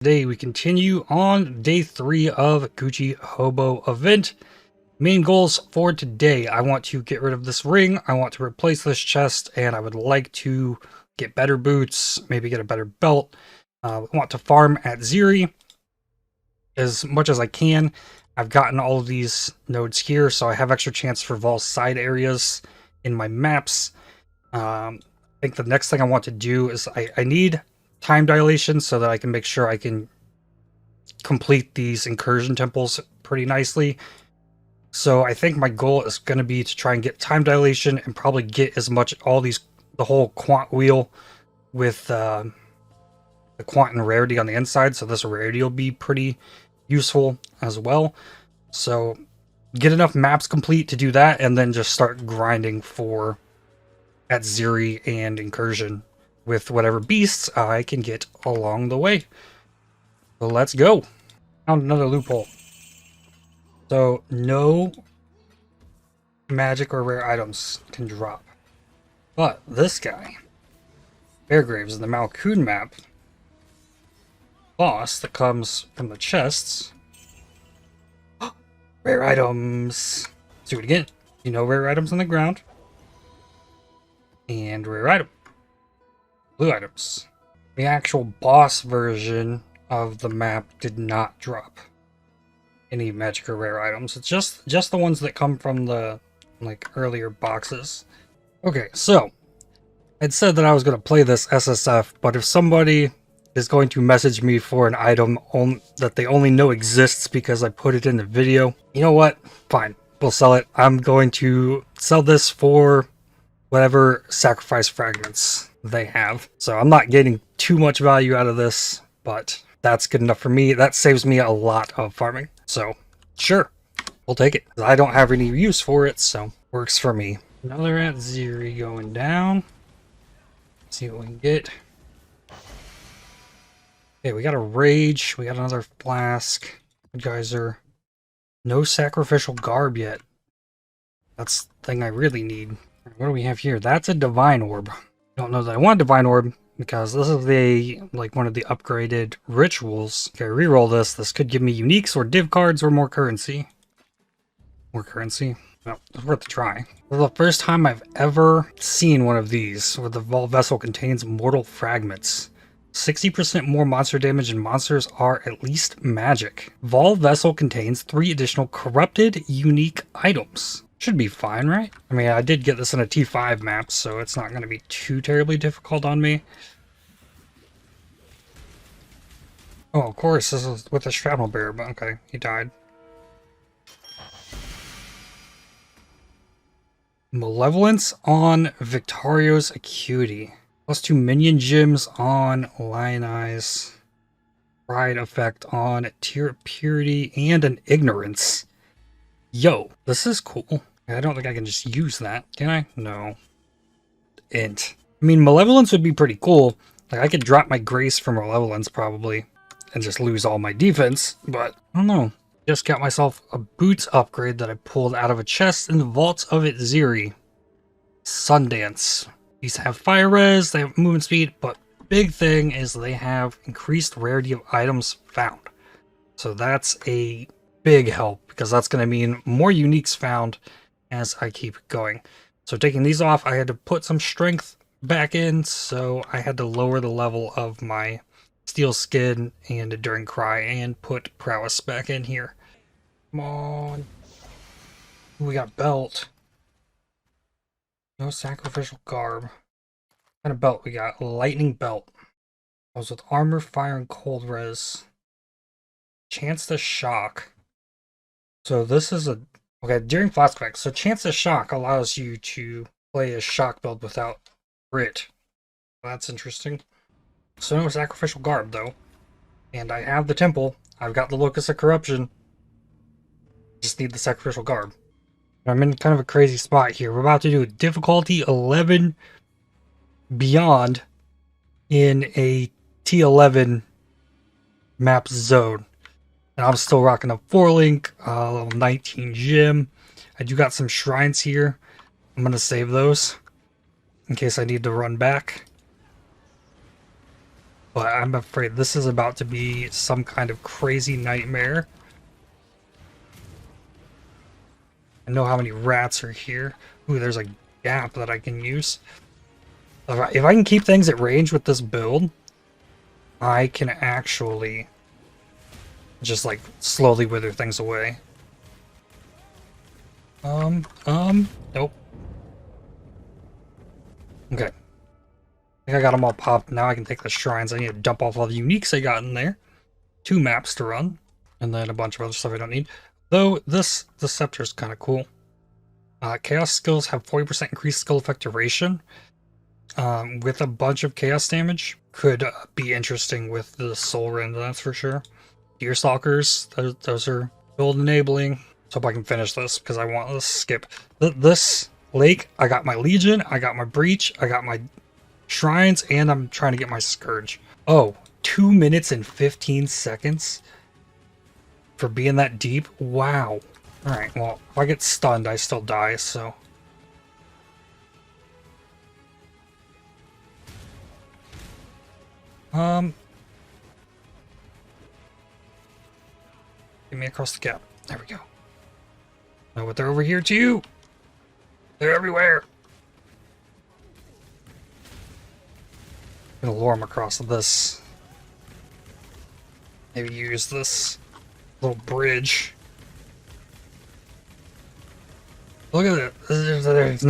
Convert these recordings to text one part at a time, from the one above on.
Today we continue on day 3 of Gucci Hobo event. Main goals for today: I want to get rid of this ring, I want to replace this chest, and I would like to get better boots, maybe get a better belt. I want to farm Atziri as much as I can. I've gotten all of these nodes here, so I have extra chance for Vol side areas in my maps. I think the next thing I want to do is I need time dilation so that I can make sure I can complete these incursion temples pretty nicely. So I think my goal is going to be to try and get time dilation and probably get as much the whole quant wheel with the quant and rarity on the inside. So this rarity will be pretty useful as well. So get enough maps complete to do that, and then just start grinding for Atziri and incursion with whatever beasts I can get along the way. So let's go. Found another loophole. So no magic or rare items can drop. But this guy, Beargraves, in the Malkoon map, boss that comes from the chests. Rare items. Let's do it again. You know, rare items on the ground. And rare item. Blue items. The actual boss version of the map did not drop any magic or rare items. It's just the ones that come from the earlier boxes. Okay, so I'd said that I was going to play this SSF, but if somebody is going to message me for an item that they only know exists because I put it in the video, you know what? Fine, we'll sell it. I'm going to sell this for whatever sacrifice fragments they have. So I'm not getting too much value out of this, but that's good enough for me. That saves me a lot of farming. So sure, we'll take it. I don't have any use for it, so works for me. Another Atziri going down. Let's see what we can get. Okay, we got a rage. We got another flask. Geyser. No sacrificial garb yet. That's the thing I really need. What do we have here? That's a divine orb. Don't know that I want a divine orb because this is one of the upgraded rituals. Okay, reroll this. This could give me uniques or div cards or more currency. More currency. Well, it's worth a try. This is the first time I've ever seen one of these where the vault vessel contains mortal fragments. 60% more monster damage and monsters are at least magic. Vol vessel contains 3 additional corrupted unique items. Should be fine, right? I mean, I did get this in a T5 map, so it's not going to be too terribly difficult on me. Oh, of course, this is with the shrapnel bearer, but okay, he died. Malevolence on Victorio's Acuity. +2 minion gems on Lionize. Pride effect on Tear Purity and an Ignorance. Yo, this is cool. I don't think I can just use that. Can I? No. Int. I mean, Malevolence would be pretty cool. Like, I could drop my Grace for Malevolence probably and just lose all my defense, but I don't know. Just got myself a boots upgrade that I pulled out of a chest in the vaults of Atziri. Sundance. These have fire res, they have movement speed, but big thing is they have increased rarity of items found. So that's a big help because that's going to mean more uniques found as I keep going. So taking these off, I had to put some strength back in, so I had to lower the level of my steel skin and enduring cry and put prowess back in here. Come on. We got belt. No sacrificial garb. What kind of belt we got? Lightning belt. I was with armor, fire, and cold res. Chance to shock. So this is during flashback. So Chance to Shock allows you to play a shock build without crit. That's interesting. So no sacrificial garb though. And I have the temple. I've got the Locus of Corruption. Just need the sacrificial garb. I'm in kind of a crazy spot here. We're about to do difficulty 11 beyond in a T11 map zone. And I'm still rocking a 4-link, level 19 gym. I do got some shrines here. I'm going to save those in case I need to run back. But I'm afraid this is about to be some kind of crazy nightmare. I know how many rats are here. Ooh, there's a gap that I can use. If I can keep things at range with this build, I can actually just like slowly wither things away. Nope. Okay. I think I got them all popped. Now I can take the shrines. I need to dump off all the uniques I got in there. 2 maps to run. And then a bunch of other stuff I don't need. Though this scepter is kind of cool. Chaos skills have 40% increased skill effect duration. With a bunch of chaos damage. Could be interesting with the Soulrend, that's for sure. Deerstalkers, those are build enabling. So hope I can finish this because I want to skip. This lake, I got my Legion, I got my Breach, I got my Shrines, and I'm trying to get my Scourge. Oh, 2 minutes and 15 seconds for being that deep? Wow. Alright, well, if I get stunned, I still die, so... Get me across the gap. There we go. Oh, but they're over here too! They're everywhere! I'm gonna lure them across this. Maybe use this little bridge. Look at it. There's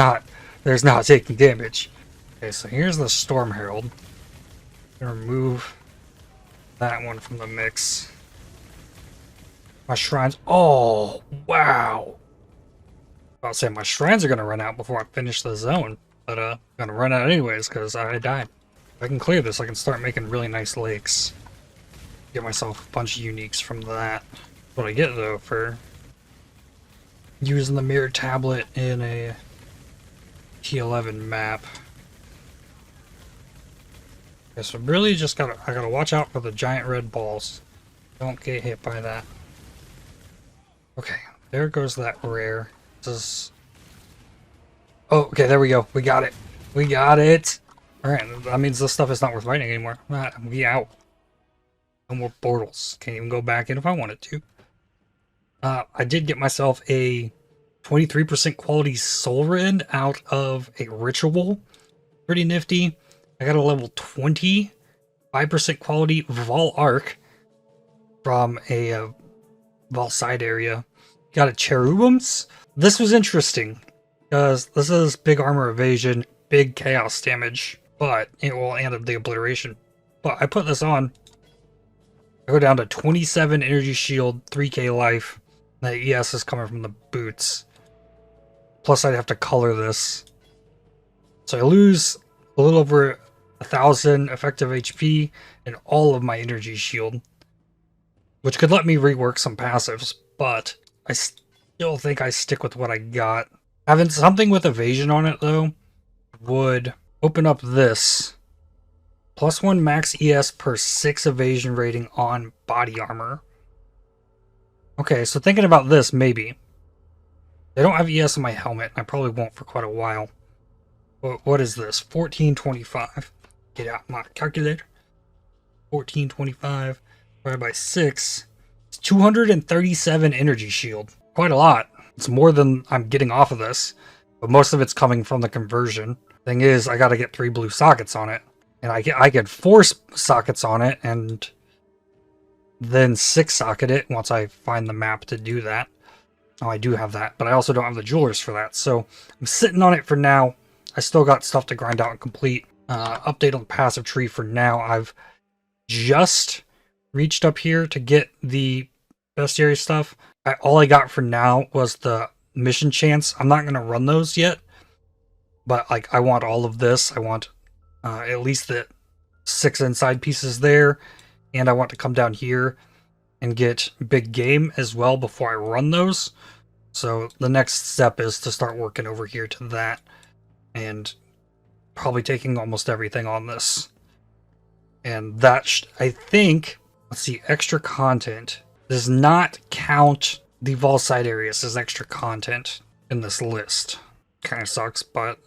not taking damage. Okay, so here's the Storm Herald. I'm gonna remove that one from the mix. My shrines. Oh, wow. I'll say my shrines are gonna run out before I finish the zone, but I'm gonna run out anyways because I died. If I can clear this, I can start making really nice lakes. Get myself a bunch of uniques from that. What I get though for using the mirror tablet in a T11 map. Okay, so really just I gotta watch out for the giant red balls. Don't get hit by that. Okay, there goes that rare. This is... Oh, okay, there we go. We got it. We got it! Alright, that means this stuff is not worth fighting anymore. We out. No more portals. Can't even go back in if I wanted to. I did get myself a 23% quality Soulrend out of a ritual. Pretty nifty. I got a level 20, 5% quality Vol Arc from a Vol side area. Got a Cherubims. This was interesting because this is big armor evasion, big chaos damage, but it will end up the obliteration. But I put this on. I go down to 27 energy shield, 3k life. The ES is coming from the boots. Plus I'd have to color this. So I lose a little over 1,000 effective HP and all of my energy shield. Which could let me rework some passives, but I still think I stick with what I got. Having something with evasion on it though would open up this. +1 max ES per 6 evasion rating on body armor. Okay, so thinking about this, maybe. I don't have ES on my helmet, and I probably won't for quite a while. What is this? 1425. Get out my calculator. 1425 divided by 6. It's 237 energy shield. Quite a lot. It's more than I'm getting off of this, but most of it's coming from the conversion. Thing is, I gotta get 3 blue sockets on it. And I get 4 sockets on it, and then 6 socket it once I find the map to do that. Oh, I do have that, but I also don't have the jewelers for that. So I'm sitting on it for now. I still got stuff to grind out and complete. Update on the passive tree for now. I've just reached up here to get the bestiary stuff. All I got for now was the mission chance. I'm not going to run those yet, but like I want all of this. I want at least the 6 inside pieces there, and I want to come down here and get big game as well before I run those. So the next step is to start working over here to that, and probably taking almost everything on this. And that I think, let's see, extra content does not count the Vol side areas as extra content in this list. Kind of sucks, but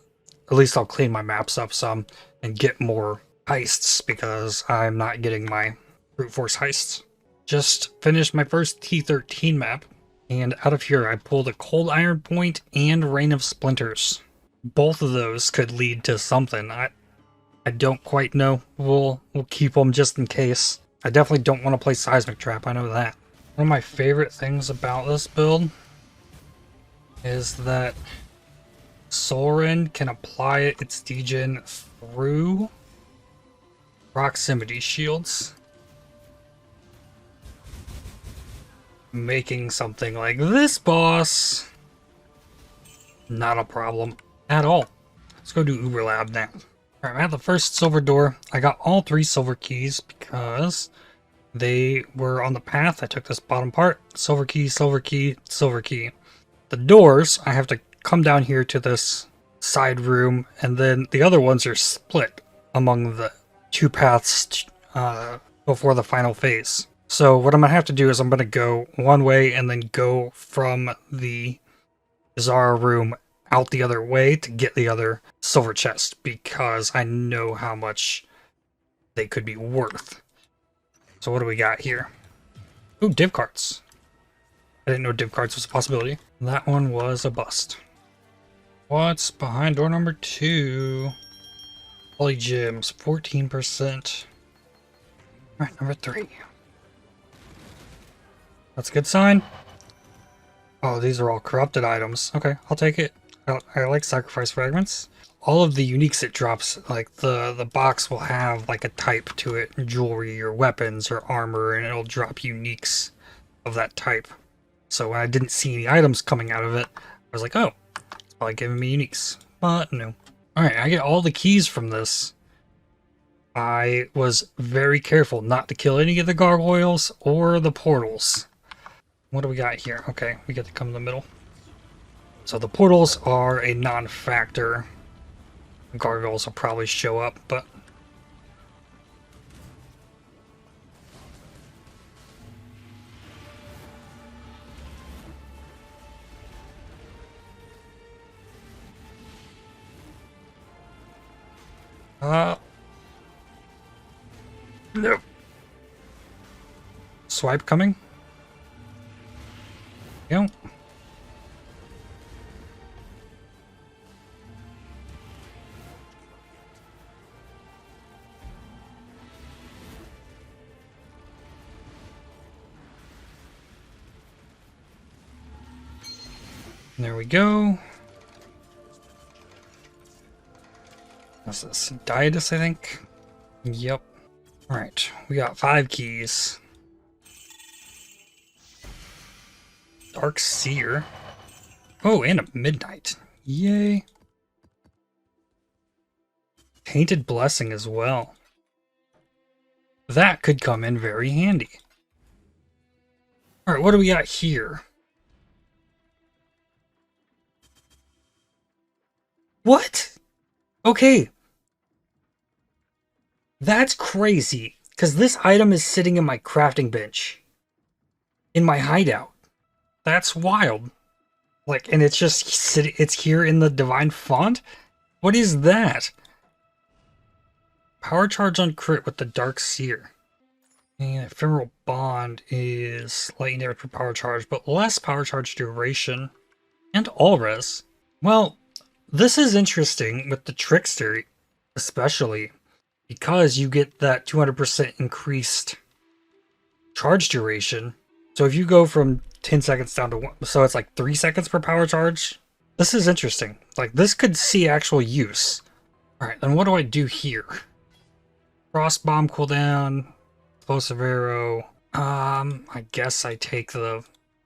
at least I'll clean my maps up some and get more heists because I'm not getting my brute force heists. Just finished my first T13 map, and out of here I pulled a Cold Iron Point and Rain of Splinters. Both of those could lead to something. I don't quite know. We'll keep them just in case. I definitely don't want to play Seismic Trap, I know that. One of my favorite things about this build is that Soulrend can apply its degen through proximity shields, making something like this boss not a problem at all. Let's go do Uber Lab now. Alright, I'm at the first silver door. I got all 3 silver keys because they were on the path. I took this bottom part. Silver key, silver key, silver key. The doors, I have to come down here to this side room, and then the other ones are split among the 2 paths before the final phase. So what I'm going to have to do is I'm going to go one way and then go from the Zara room out the other way to get the other silver chest, because I know how much they could be worth. So what do we got here? Ooh, div carts. I didn't know div carts was a possibility. That one was a bust. What's behind door number 2? Poly gems, 14%. Alright, number 3. That's a good sign. Oh, these are all corrupted items. Okay, I'll take it. I like sacrifice fragments. All of the uniques it drops, like the box will have like a type to it, jewelry or weapons or armor, and it'll drop uniques of that type. So when I didn't see any items coming out of it, I was like, oh, it's probably giving me uniques. But no. Alright, I get all the keys from this. I was very careful not to kill any of the gargoyles or the portals. What do we got here? Okay, we get to come in the middle. So the portals are a non-factor. Gargoyles will probably show up, but... no. Swipe coming? Go. There we go. What's this? Diatus, I think? Yep. Alright, we got 5 keys. Dark Seer. Oh, and a Midnight. Yay. Tainted Blessing as well. That could come in very handy. Alright, what do we got here? What? Okay. That's crazy, because this item is sitting in my crafting bench. In my hideout. That's wild. Like, and it's just sitting, it's here in the Divine Font? What is that? Power charge on crit with the Dark Seer. And Ephemeral Bond is slightly negative for power charge, but less power charge duration. And all res. Well, this is interesting with the Trickster, especially, because you get that 200% increased charge duration. So if you go from 10 seconds down to 1, so it's like 3 seconds per power charge. This is interesting. Like, this could see actual use. Alright, then what do I do here? Frost Bomb cooldown, explosive arrow. I guess I take the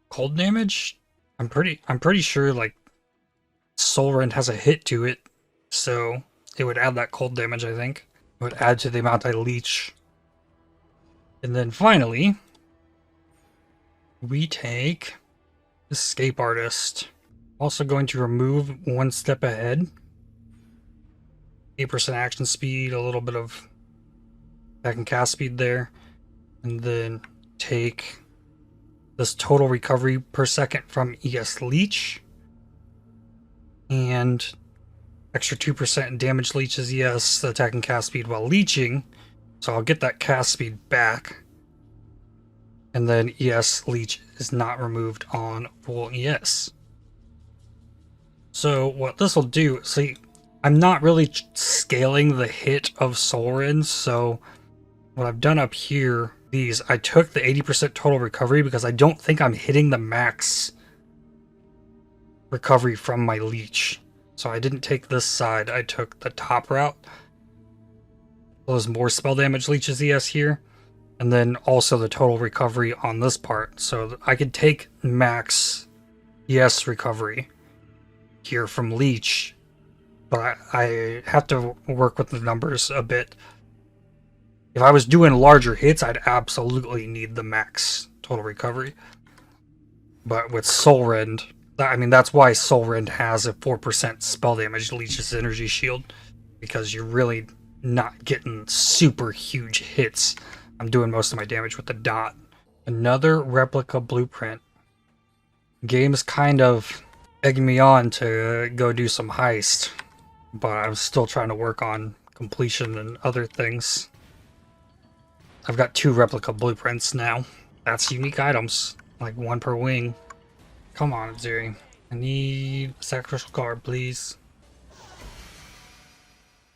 cold damage. I'm pretty sure like Soulrend has a hit to it, so it would add that cold damage, I think. It would add to the amount I leech. And then finally, we take Escape Artist. Also going to remove 1 step ahead. 8% action speed, a little bit of back and cast speed there. And then take this total recovery per second from ES Leech. And extra 2% damage leeches, yes, the attack and cast speed while leeching. So I'll get that cast speed back. And then ES leech is not removed on full ES. So what this will do, see, I'm not really scaling the hit of Soulrend, so what I've done up here, I took the 80% total recovery because I don't think I'm hitting the max recovery from my leech. So I didn't take this side, I took the top route. There's more spell damage leeches ES here. And then also the total recovery on this part. So I could take max ES recovery here from leech, but I have to work with the numbers a bit. If I was doing larger hits, I'd absolutely need the max total recovery. But with Soulrend, I mean, that's why Soulrend has a 4% spell damage leeches energy shield, because you're really not getting super huge hits. I'm doing most of my damage with the dot. Another replica blueprint. Game's kind of egging me on to go do some heist, but I'm still trying to work on completion and other things. I've got 2 replica blueprints now. That's unique items, like 1 per wing. Come on, Atziri. I need a sacrificial card, please.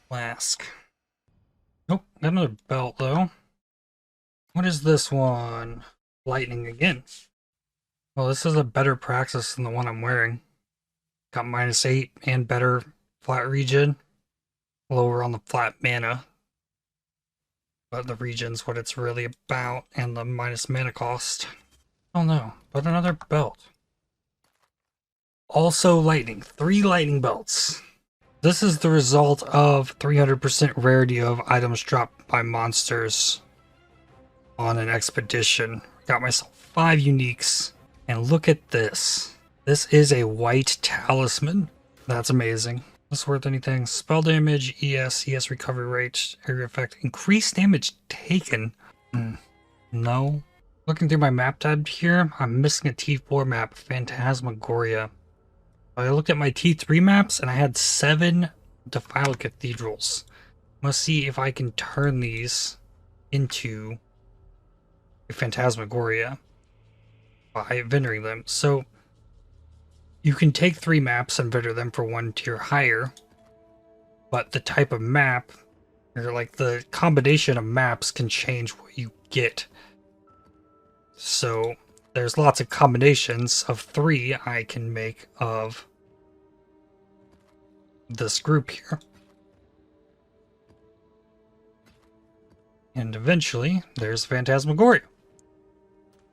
Flask. Nope, got another belt though. What is this one? Lightning again. Well, this is a better praxis than the one I'm wearing. Got -8 and better flat regen. Lower on the flat mana. But the regen's what it's really about, and the minus mana cost. Oh no, but another belt. Also lightning. 3 lightning belts. This is the result of 300% rarity of items dropped by monsters on an expedition. Got myself 5 uniques. And look at this. This is a white talisman. That's amazing. Is this worth anything? Spell damage, ES recovery rate, area effect, increased damage taken. No. Looking through my map tab here, I'm missing a T4 map, Phantasmagoria. I looked at my T3 maps and I had 7 defiled cathedrals. Must see if I can turn these into a Phantasmagoria by vending them. So you can take 3 maps and vendor them for 1 tier higher, but the type of map, or like the combination of maps, can change what you get. So there's lots of combinations of 3 I can make of this group here. And eventually there's Phantasmagoria.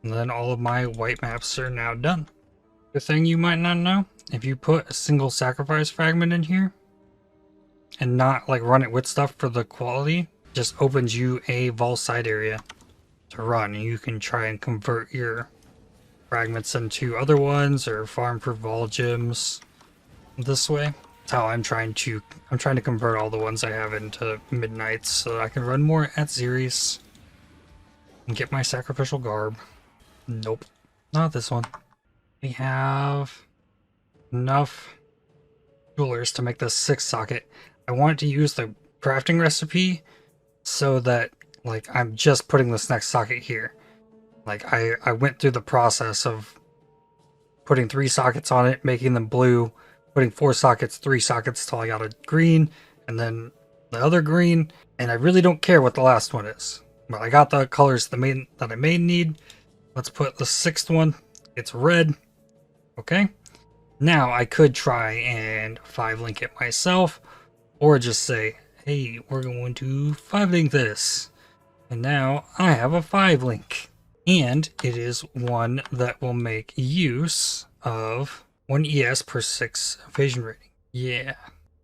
And then all of my white maps are now done. The thing you might not know, if you put a single sacrifice fragment in here and not like run it with stuff for the quality, just opens you a Vol side area to run. You can try and convert your fragments into other ones or farm for Vol gems this way. That's how I'm trying to convert all the ones I have into Midnights so that I can run more Atziris and get my sacrificial garb. Nope, not this one. We have enough jewelers to make this 6 socket. I wanted to use the crafting recipe so that like I'm just putting this next socket here. Like I went through the process of putting 3 sockets on it, making them blue, putting 4 sockets, 3 sockets till I got a green, and then the other green, and I really don't care what the last one is. But I got the colors that I may need. Let's put the 6th one. It's red. Okay. Now I could try and 5-link it myself, or just say, hey, we're going to 5-link this. And now I have a 5-link. And it is one that will make use of 1 ES per 6 evasion rating. Yeah.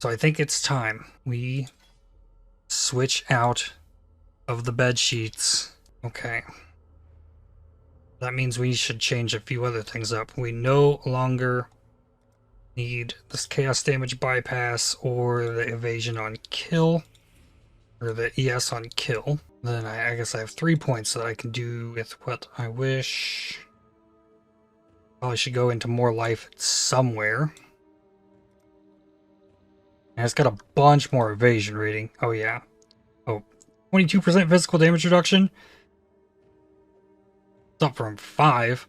So I think it's time we switch out of the bed sheets. Okay. That means we should change a few other things up. We no longer need this chaos damage bypass or the evasion on kill, or the ES on kill. Then I guess I have 3 points that I can do with what I wish. Probably should go into more life somewhere. And it's got a bunch more evasion rating. Oh, yeah. Oh, 22% physical damage reduction. It's up from 5.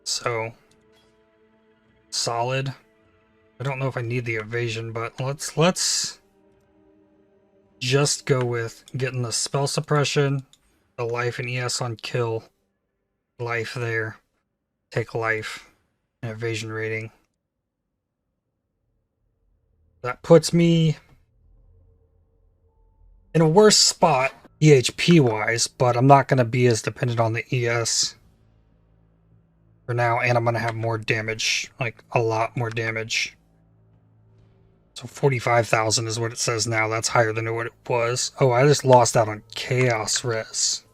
So, solid. I don't know if I need the evasion, but let's just go with getting the spell suppression, the life and ES on kill, life there, take life, and evasion rating. That puts me in a worse spot EHP wise, but I'm not going to be as dependent on the ES for now, and I'm going to have more damage, like a lot more damage. So 45,000 is what it says now. That's higher than what it was. Oh, I just lost out on Chaos Res.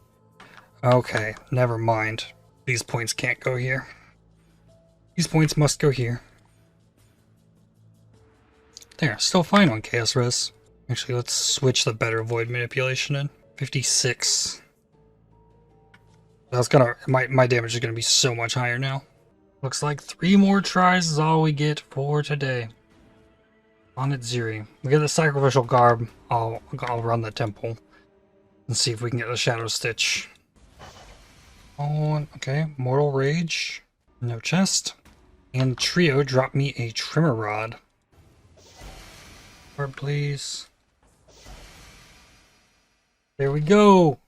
Okay, never mind. These points can't go here. These points must go here. There, still fine on Chaos Res. Actually, let's switch the better Void Manipulation in. 56. That's gonna... My damage is gonna be so much higher now. Looks like 3 more tries is all we get for today. On Atziri. We get the Sacrificial Garb. I'll run the Temple. And see if we can get the Shadowstitch. Oh, okay. Mortal Rage. No chest. And Trio dropped me a Trimmer Rod. Card, please. There we go.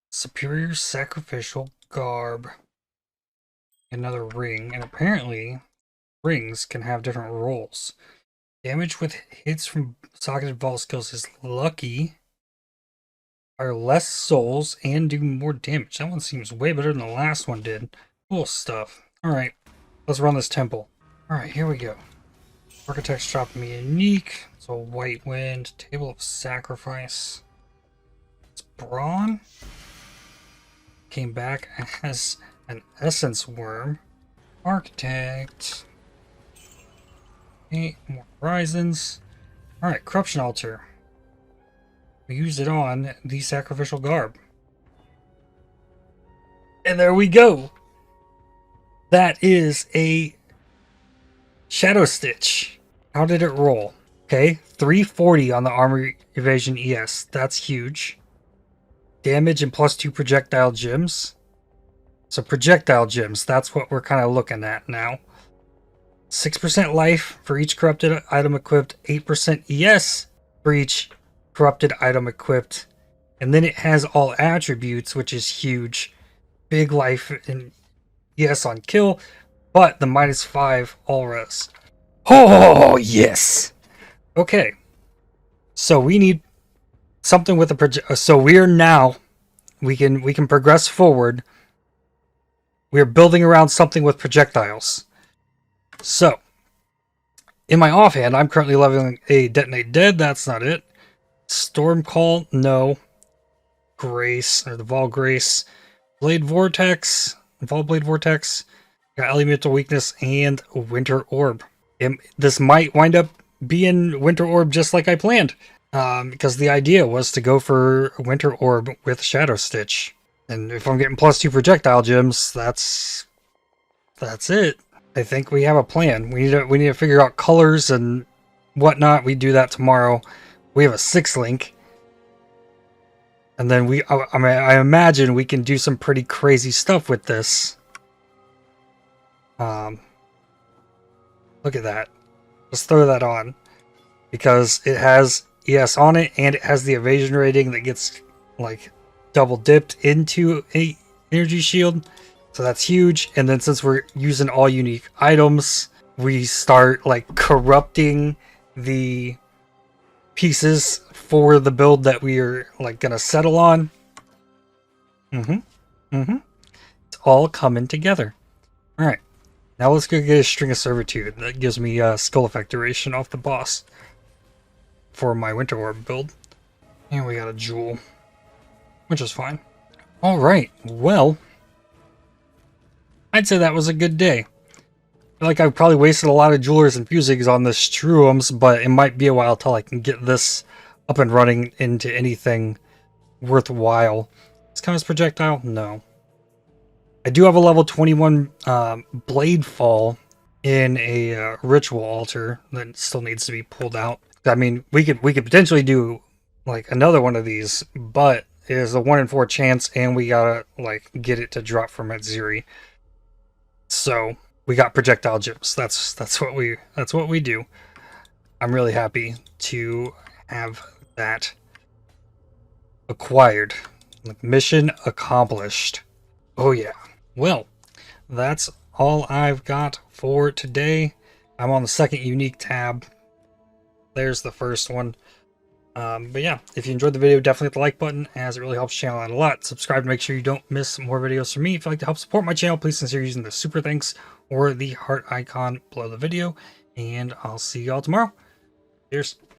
Superior Sacrificial Garb. Another ring. And apparently, rings can have different roles. Damage with hits from socketed vault skills is lucky. Fire less souls and do more damage. That one seems way better than the last one did. Cool stuff. Alright, let's run this temple. Alright, here we go. Architects dropped me a unique. So White Wind, Table of Sacrifice. It's Brawn. Came back as an Essence Worm. Architect. 8 more Horizons. Alright, Corruption Altar. We used it on the Sacrificial Garb. And there we go! That is a Shadowstitch. How did it roll? Okay, 340 on the Armor Evasion ES. That's huge. Damage and +2 projectile gems. So projectile gems, that's what we're kind of looking at now. 6% life for each corrupted item equipped, 8% ES for each corrupted item equipped, and then it has all attributes, which is huge. Big life and ES on kill, but the -5 all res. Oh, yes! Okay, so we need something with a so we are now, we can progress forward. We are building around something with projectiles. So, in my offhand, I'm currently leveling a Detonate Dead. That's not it. Storm Call, no. Grace, or the Vol Grace. Blade Vortex, Vol Blade Vortex. Got Elemental Weakness and Winter Orb. This might wind up being Winter Orb just like I planned. Because the idea was to go for Winter Orb with Shadowstitch. And if I'm getting +2 projectile gems, that's it. I think we have a plan. We need to figure out colors and whatnot. We do that tomorrow. We have a 6-link. And then I imagine we can do some pretty crazy stuff with this. Look at that. Let's throw that on. Because it has ES on it, and it has the evasion rating that gets like double dipped into a energy shield. So that's huge. And then since we're using all unique items, we start like corrupting the pieces for the build that we are like gonna settle on. It's all coming together. All right, now let's go get a String of Servitude. That gives me skill effect duration off the boss for my Winter Orb build. And we got a Jewel, which is fine. All right, well, I'd say that was a good day. I feel like I probably wasted a lot of Jewelers and Fusigs on the Struums, but it might be a while till I can get this up and running into anything worthwhile. Is Chemist Projectile? No. I do have a level 21 Blade Fall in a ritual altar that still needs to be pulled out. I mean, we could potentially do like another one of these, but it is a 1 in 4 chance, and we gotta like get it to drop from Atziri. So we got projectile gems. That's what we do. I'm really happy to have that acquired. Mission accomplished. Oh yeah. Well, that's all I've got for today. I'm on the second unique tab. There's the first one. But yeah, if you enjoyed the video, definitely hit the like button, as it really helps the channel out a lot. Subscribe to make sure you don't miss more videos from me. If you'd like to help support my channel, please consider using the super thanks or the heart icon below the video. And I'll see y'all tomorrow. Cheers.